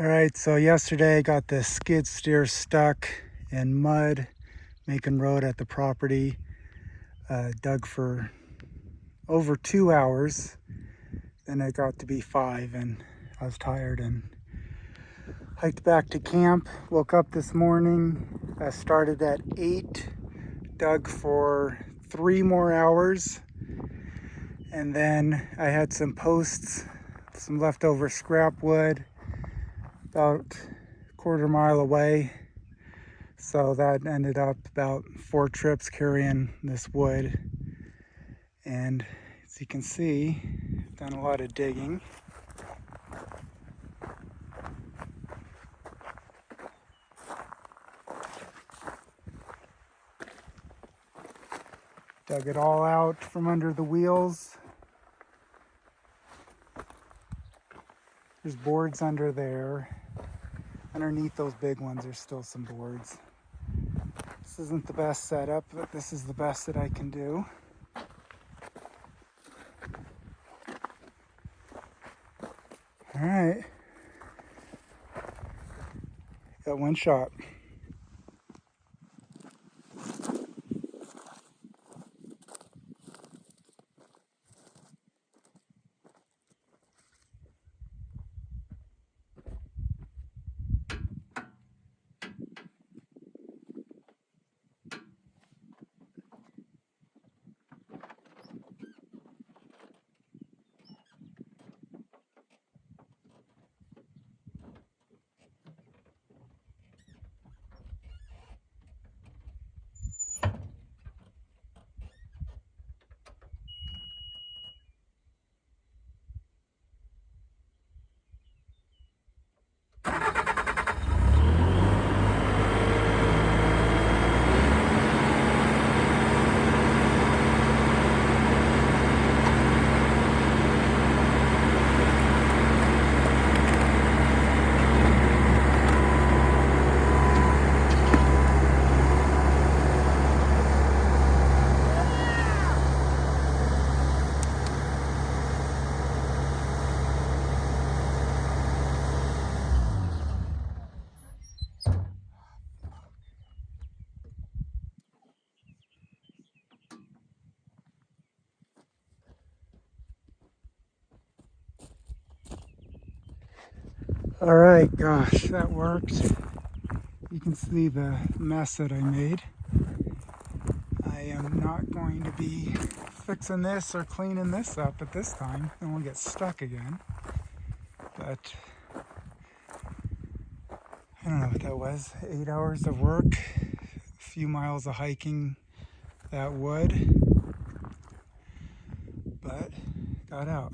All right, so yesterday I got the skid steer stuck in mud, making road at the property. Dug for over 2 hours. Then it got to be 5 and I was tired and hiked back to camp. Woke up this morning, started at 8, dug for 3 more hours. And then I had some posts, some leftover scrap wood, about a quarter mile away. So that ended up about 4 trips carrying this wood. And as you can see, I've done a lot of digging. Dug it all out from under the wheels. There's boards under there. Underneath those big ones, there's still some boards. This isn't the best setup, but this is the best that I can do. All right. Got one shot. All right, gosh, that worked. You can see the mess that I made. I am not going to be fixing this or cleaning this up at this time. I won't get stuck again. But I don't know what that was. 8 hours of work, a few miles of hiking that wood, but got out.